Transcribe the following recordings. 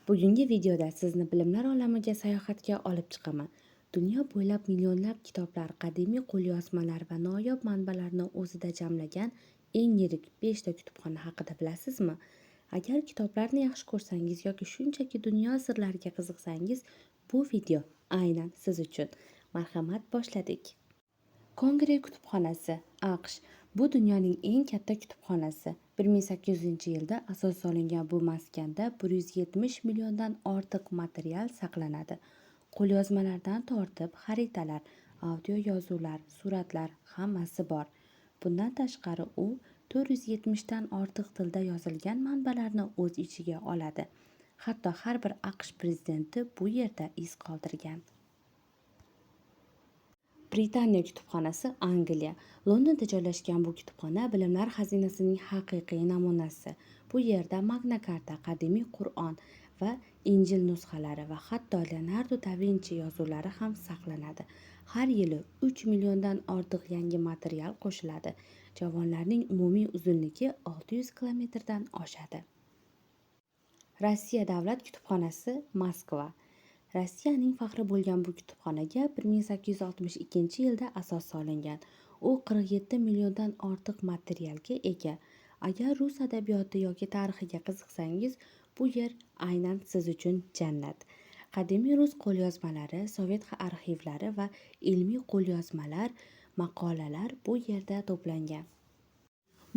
Bugungi videoda sizni bilimlar olamiga sayohatga olib chiqaman. Dunyo bo'ylab millionlab kitoblar, qadimiy qo'lyozmalar va noyob manbalarni o'zida jamlagan eng yirik 5 ta kutubxona haqida bilasizmi? Agar kitoblarni yaxshi ko'rsangiz yoki shunchaki dunyo sirlariga qiziqsangiz, bu video aynan siz uchun. Marhamat, boshladik. Kongre kutubxonasi AQSh bu dunyoning eng katta kutubxonasi. 1800-yilda asos solingan bu maskanda 170 milliondan ortiq material saqlanadi. Qo'lyozmalardan tortib xaritalar, audio yozuvlar, suratlar hammasi bor. Bundan tashqari u 470 dan ortiq tilda yozilgan manbalarni o'z ichiga oladi. Hatto har bir AQSh prezidenti bu yerda iz qoldirgan. Britaniya kutubxonasi Angliya. Londonda joylashgan bu kutubxona bilimlar xazinasining haqiqiy namunasi. Bu yerda Magna Carta, qadimiy Qur'on va Injil nusxalari va hatto Leonardo da Vinci yozuvlari ham saqlanadi. Har yili 3 milliondan ortiq yangi material qo'shiladi. Javonlarning umumiy uzunligi 600 kilometrdan oshadi. Rossiya davlat kutubxonasi Moskva. Rossiyaning faxri bo'lgan bu kutubxonaga 1862-yilda asos solingan. U 47 milliondan ortiq materialga ega. Agar rus adabiyoti yoki tarixiga qiziqsangiz, bu yer aynan siz uchun jannat. Qadimiy rus qo'lyozmalari, sovet arxivlari va ilmiy qo'lyozmalar, maqolalar bu yerda to'plangan.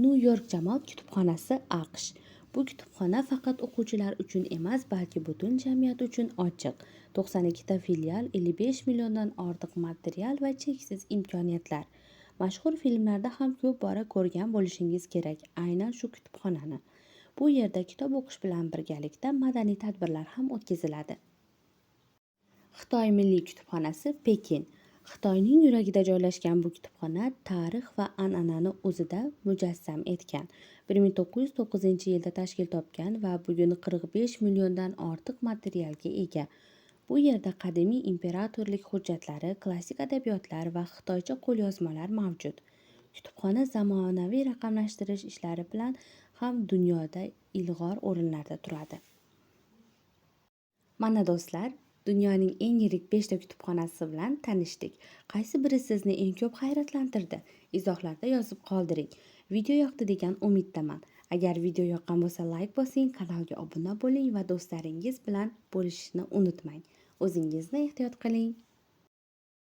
Nyu-York jamoat kutubxonasi AQSh. Bu kutubxona faqat o'quvchilar uchun emas, balki butun jamiyat uchun ochiq. 92 ta filial, 55 milliondan ortiq material va cheksiz imkoniyatlar. Mashhur filmlarda ham ko'p bora ko'rgan bo'lishingiz kerak aynan shu kutubxonani. Bu yerda kitob o'qish bilan birgalikda madaniy tadbirlar ham o'tkaziladi. Xitoy Milliy kutubxonasi Pekin. Xitoyning yuragida joylashgan bu kutubxona tarix va an'anani o'zida mujassam etgan. 1909-yilda tashkil topgan va bugun 45 milliondan ortiq materialga ega. Bu yerda qadimiy imperatorlik hujjatlari, klassik adabiyotlar va xitoycha qo'lyozmalar mavjud. Kutubxona zamonaviy raqamlashtirish ishlari bilan ham dunyoda ilg'or o'rinlarda turadi. Mana do'stlar, dunyoning eng yirik 5 ta kutubxonasi bilan tanishdik. Qaysi biri sizni eng ko'p hayratlantirdi? Izohlarda yozib qoldiring. Video yoqdi degan umiddaman. Agar video yoqqan bo'lsa, like bosing, kanalga obuna bo'ling va do'stlaringiz bilan bo'lishishni unutmang. O'zingizni ehtiyot qiling.